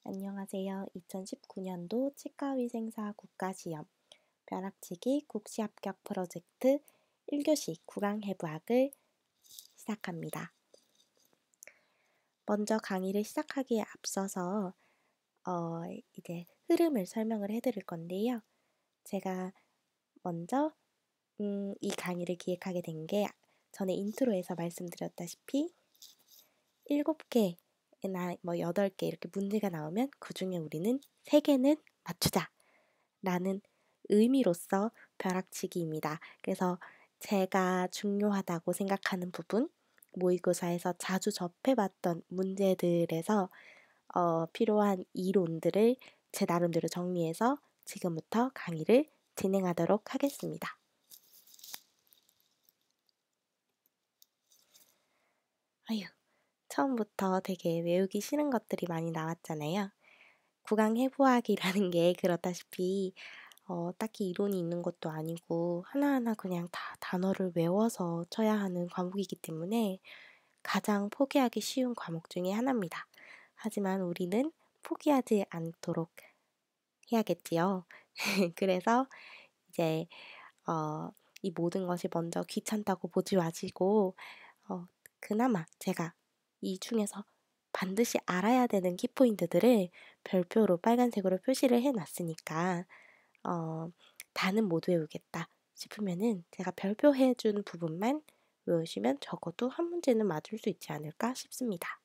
안녕하세요. 2019년도 치과위생사 국가시험 벼락치기 국시합격 프로젝트 1교시 구강해부학을 시작합니다. 먼저 강의를 시작하기에 앞서서 이제 흐름을 설명을 해드릴 건데요. 제가 먼저 이 강의를 기획하게 된 게 전에 인트로에서 말씀드렸다시피 7개나 8개 이렇게 문제가 나오면 그중에 우리는 3개는 맞추자 라는 의미로서 벼락치기입니다. 그래서 제가 중요하다고 생각하는 부분, 모의고사에서 자주 접해봤던 문제들에서 필요한 이론들을 제 나름대로 정리해서 지금부터 강의를 진행하도록 하겠습니다. 아휴, 처음부터 되게 외우기 싫은 것들이 많이 나왔잖아요. 구강해부학이라는 게 그렇다시피 딱히 이론이 있는 것도 아니고 하나하나 그냥 다 단어를 외워서 쳐야 하는 과목이기 때문에 가장 포기하기 쉬운 과목 중에 하나입니다. 하지만 우리는 포기하지 않도록 해야겠지요. 그래서 이제 어, 이 모든 것이 먼저 귀찮다고 보지 마시고 어, 그나마 제가 이 중에서 반드시 알아야 되는 키포인트들을 별표로 빨간색으로 표시를 해놨으니까 다는 못 외우겠다 싶으면은 제가 별표해준 부분만 외우시면 적어도 한 문제는 맞을 수 있지 않을까 싶습니다.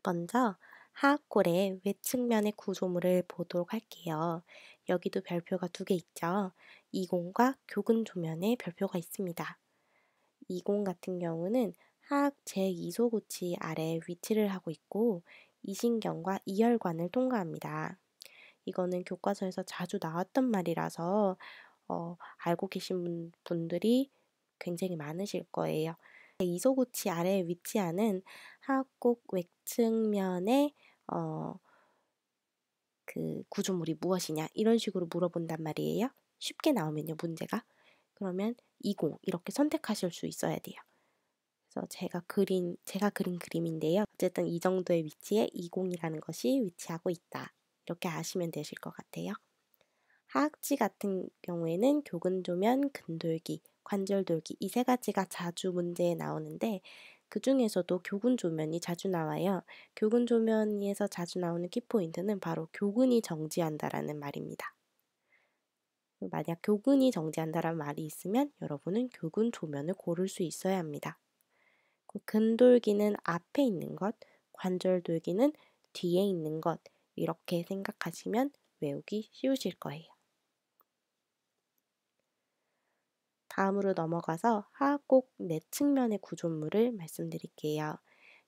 먼저 하악골의 외측면의 구조물을 보도록 할게요. 여기도 별표가 2개 있죠. 이공과 교근 조면에 별표가 있습니다. 이공 같은 경우는 하악 제2소구치 아래 위치를 하고 있고 이신경과 이혈관을 통과합니다. 이거는 교과서에서 자주 나왔던 말이라서 알고 계신 분들이 굉장히 많으실 거예요. 이소구치 아래에 위치하는 하악곡 외측면의 어, 그 구조물이 무엇이냐 이런 식으로 물어본단 말이에요. 쉽게 나오면요 문제가. 그러면 20 이렇게 선택하실 수 있어야 돼요. 그래서 제가 그린 그림인데요. 어쨌든 이 정도의 위치에 20이라는 것이 위치하고 있다. 이렇게 아시면 되실 것 같아요. 하악지 같은 경우에는 교근조면, 근돌기, 관절돌기 이 3가지가 자주 문제에 나오는데 그 중에서도 교근조면이 자주 나와요. 교근조면에서 자주 나오는 키포인트는 바로 교근이 정지한다라는 말입니다. 만약 교근이 정지한다라는 말이 있으면 여러분은 교근조면을 고를 수 있어야 합니다. 근돌기는 앞에 있는 것, 관절돌기는 뒤에 있는 것 이렇게 생각하시면 외우기 쉬우실 거예요. 다음으로 넘어가서 하악곡 내측면의 구조물을 말씀드릴게요.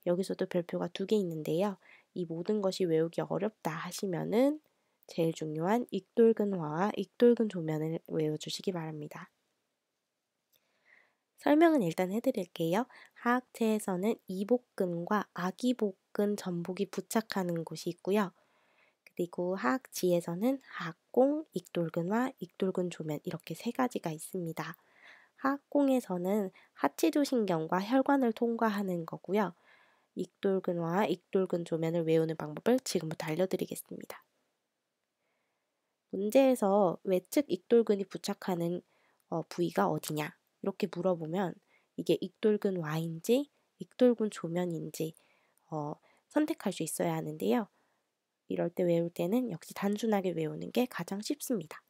여기서도 별표가 2개 있는데요. 이 모든 것이 외우기 어렵다 하시면은 제일 중요한 익돌근화와 익돌근 조면을 외워주시기 바랍니다. 설명은 일단 해드릴게요. 하악체에서는 이복근과 아기복근 전복이 부착하는 곳이 있고요. 그리고 하악지에서는 하악공, 익돌근화, 익돌근 조면 이렇게 3가지가 있습니다. 하악공에서는 하치두신경과 혈관을 통과하는 거고요. 익돌근화와 익돌근 조면을 외우는 방법을 지금부터 알려드리겠습니다. 문제에서 외측 익돌근이 부착하는 부위가 어디냐 이렇게 물어보면 이게 익돌근 Y인지 익돌근 조면인지 선택할 수 있어야 하는데요. 이럴 때 외울 때는 역시 단순하게 외우는 게 가장 쉽습니다.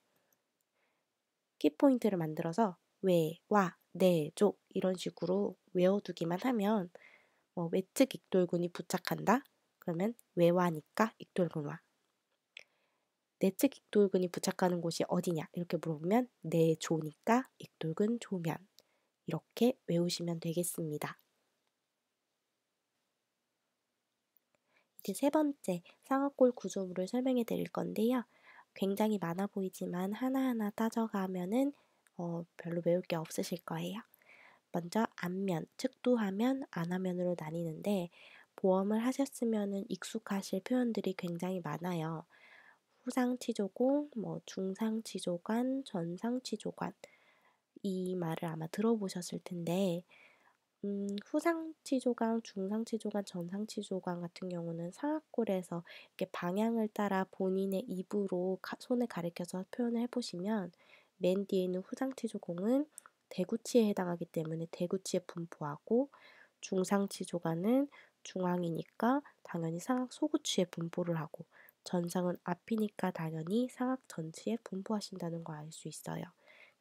키포인트를 만들어서 외, 와, 내, 족 이런 식으로 외워두기만 하면 외측 익돌근이 부착한다? 그러면 외와니까 익돌근화. 내측 익돌근이 부착하는 곳이 어디냐? 이렇게 물어보면 내조니까 익돌근 조면. 이렇게 외우시면 되겠습니다. 이제 3번째 상악골 구조물을 설명해 드릴 건데요. 굉장히 많아 보이지만 하나하나 따져가면은 별로 외울 게 없으실 거예요. 먼저 앞면, 측두하면, 안하면으로 나뉘는데 보험을 하셨으면 익숙하실 표현들이 굉장히 많아요. 후상치조공, 중상치조관, 전상치조관 이 말을 아마 들어보셨을 텐데 후상치조강, 중상치조강, 전상치조강 같은 경우는 상악골에서 이렇게 방향을 따라 본인의 입으로 손을 가리켜서 표현을 해보시면 맨 뒤에 있는 후상치조공은 대구치에 해당하기 때문에 대구치에 분포하고 중상치조강은 중앙이니까 당연히 상악 소구치에 분포를 하고 전상은 앞이니까 당연히 상악 전치에 분포하신다는 걸 알 수 있어요.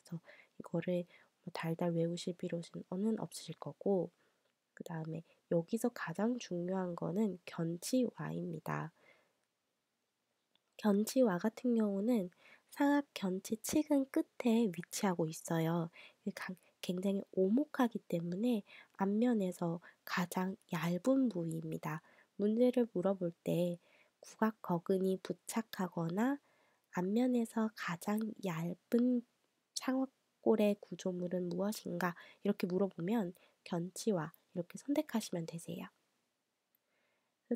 그래서 이거를 뭐 달달 외우실 필요는 없으실 거고 그 다음에 여기서 가장 중요한 거는 견치와입니다. 견치와 같은 경우는 상악 견치 측은 끝에 위치하고 있어요. 굉장히 오목하기 때문에 앞면에서 가장 얇은 부위입니다. 문제를 물어볼 때 국악 거근이 부착하거나 앞면에서 가장 얇은 상악골의 구조물은 무엇인가 이렇게 물어보면 견치와 이렇게 선택하시면 되세요.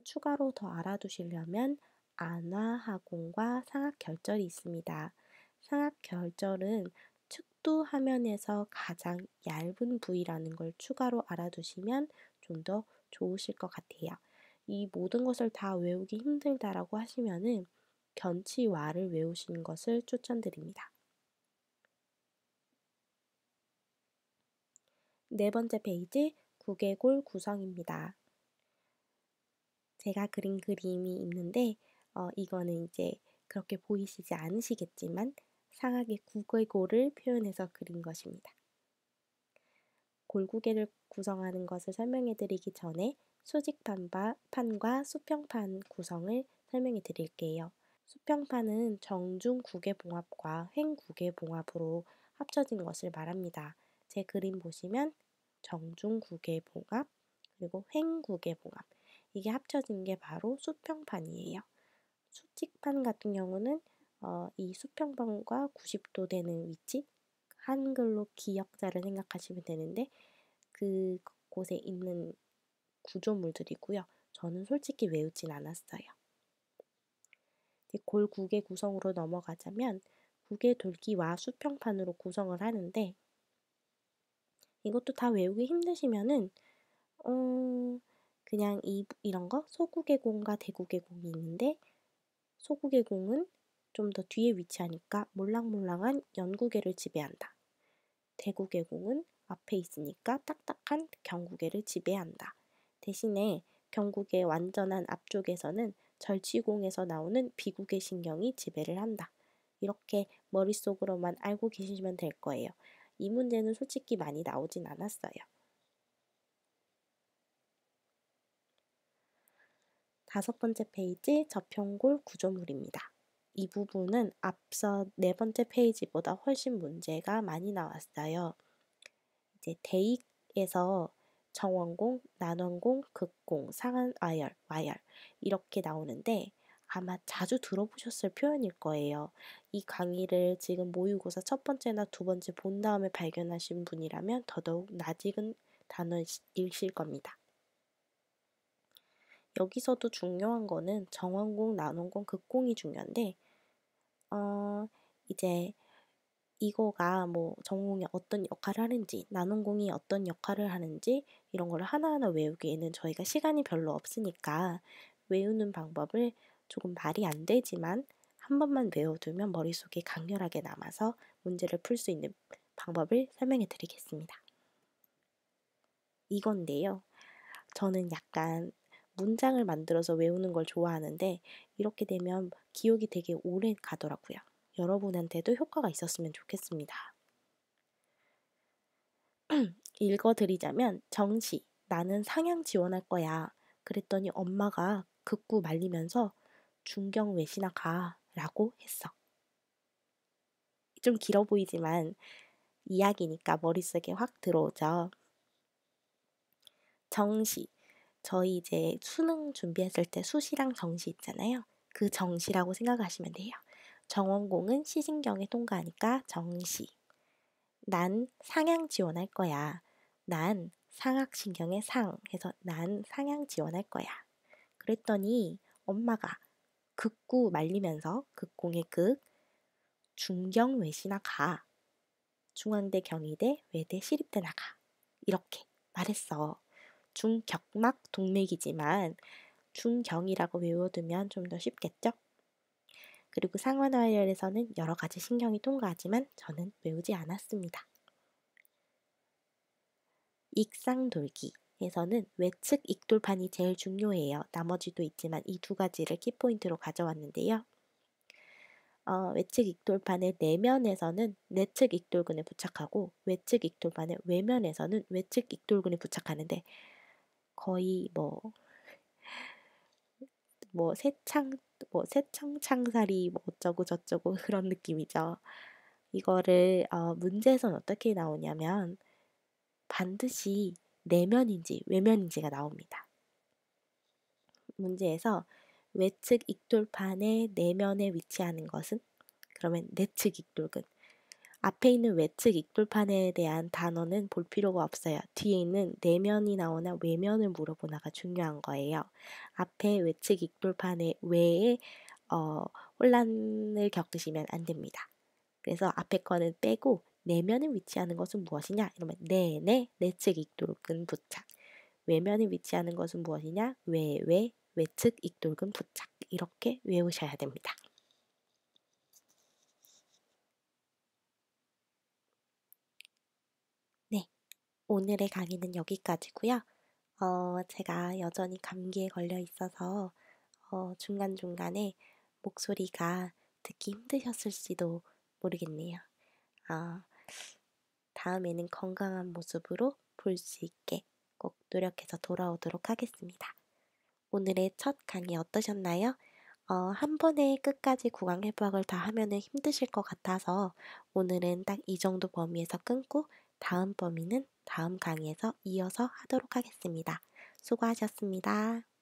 추가로 더 알아두시려면 안화하공과 상악결절이 있습니다. 상악결절은 측두 화면에서 가장 얇은 부위라는 걸 추가로 알아두시면 좀 더 좋으실 것 같아요. 이 모든 것을 다 외우기 힘들다라고 하시면은 견치와를 외우시는 것을 추천드립니다. 네 번째 페이지 구개골 구성입니다. 제가 그린 그림이 있는데 이거는 이제 그렇게 보이시지 않으시겠지만 상악의 구개골을 표현해서 그린 것입니다. 골구개를 구성하는 것을 설명해 드리기 전에 수직판과 수평판 구성을 설명해 드릴게요. 수평판은 정중구개봉합과 횡구개봉합으로 합쳐진 것을 말합니다. 제 그림 보시면 정중구개봉합 그리고 횡구개봉합 이게 합쳐진 게 바로 수평판이에요. 수직판 같은 경우는 이 수평판과 90도 되는 위치 한글로 기역자를 생각하시면 되는데 그곳에 있는 구조물들이고요. 저는 솔직히 외우진 않았어요. 골구개 구성으로 넘어가자면 구개 돌기와 수평판으로 구성을 하는데 이것도 다 외우기 힘드시면은 그냥 이런 거 소구개공과 대구개공이 있는데 소구개공은 좀 더 뒤에 위치하니까 몰랑몰랑한 연구개를 지배한다. 대구개공은 앞에 있으니까 딱딱한 경구개를 지배한다. 대신에 경구개의 완전한 앞쪽에서는 절치공에서 나오는 비구개 신경이 지배를 한다. 이렇게 머릿속으로만 알고 계시면 될 거예요. 이 문제는 솔직히 많이 나오진 않았어요. 다섯 번째 페이지 저평골 구조물입니다. 이 부분은 앞서 네 번째 페이지보다 훨씬 문제가 많이 나왔어요. 이제 대익에서 정원공, 난원공, 극공, 상한 와열 이렇게 나오는데 아마 자주 들어보셨을 표현일 거예요. 이 강의를 지금 모의고사 첫 번째나 두 번째 본 다음에 발견하신 분이라면 더더욱 낯익은 단어이실 겁니다. 여기서도 중요한 거는 정원공, 난원공, 극공이 중요한데 이제 이거가 뭐 정원공이 어떤 역할을 하는지, 난원공이 어떤 역할을 하는지 이런 걸 하나하나 외우기에는 저희가 시간이 별로 없으니까 외우는 방법을 조금 말이 안 되지만 한 번만 외워두면 머릿속에 강렬하게 남아서 문제를 풀 수 있는 방법을 설명해 드리겠습니다. 이건데요. 저는 약간 문장을 만들어서 외우는 걸 좋아하는데 이렇게 되면 기억이 되게 오래 가더라고요. 여러분한테도 효과가 있었으면 좋겠습니다. 읽어드리자면 정시, 나는 상향 지원할 거야. 그랬더니 엄마가 극구 말리면서 중경 외시나 가 라고 했어. 좀 길어 보이지만 이야기니까 머릿속에 확 들어오죠. 정시, 저희 이제 수능 준비했을 때 수시랑 정시 있잖아요. 그 정시라고 생각하시면 돼요. 정원공은 시신경에 통과하니까 정시. 난 상향 지원할 거야. 난 상악신경의 상 해서 난 상향 지원할 거야. 그랬더니 엄마가 극구 말리면서 극공의 극 중경 외시나 가. 중앙대 경희대 외대 시립대 나가. 이렇게 말했어. 중격막 동맥이지만 중경이라고 외워두면 좀 더 쉽겠죠? 그리고 상완화혈에서는 여러 가지 신경이 통과하지만 저는 외우지 않았습니다. 익상돌기에서는 외측 익돌판이 제일 중요해요. 나머지도 있지만 이 두 가지를 키포인트로 가져왔는데요. 외측 익돌판의 내면에서는 내측 익돌근에 부착하고 외측 익돌판의 외면에서는 외측 익돌근에 부착하는데 거의 새창 새청창살이 어쩌고 저쩌고 그런 느낌이죠. 이거를 문제에선 어떻게 나오냐면 반드시 내면인지 외면인지가 나옵니다. 문제에서 외측 익돌판의 내면에 위치하는 것은 그러면 내측 익돌근. 앞에 있는 외측 익돌판에 대한 단어는 볼 필요가 없어요. 뒤에 있는 내면이 나오나 외면을 물어보나가 중요한 거예요. 앞에 외측 익돌판의 외에 어, 혼란을 겪으시면 안 됩니다. 그래서 앞에 거는 빼고 내면에 위치하는 것은 무엇이냐? 이러면 내측 익돌근 부착. 외면에 위치하는 것은 무엇이냐? 외측 익돌근 부착. 이렇게 외우셔야 됩니다. 네, 오늘의 강의는 여기까지고요. 제가 여전히 감기에 걸려 있어서 중간중간에 목소리가 듣기 힘드셨을지도 모르겠네요. 어, 다음에는 건강한 모습으로 볼 수 있게 꼭 노력해서 돌아오도록 하겠습니다. 오늘의 첫 강의 어떠셨나요? 한 번에 끝까지 구강협박을 다 하면은 힘드실 것 같아서 오늘은 딱 이 정도 범위에서 끊고 다음 범위는 다음 강의에서 이어서 하도록 하겠습니다. 수고하셨습니다.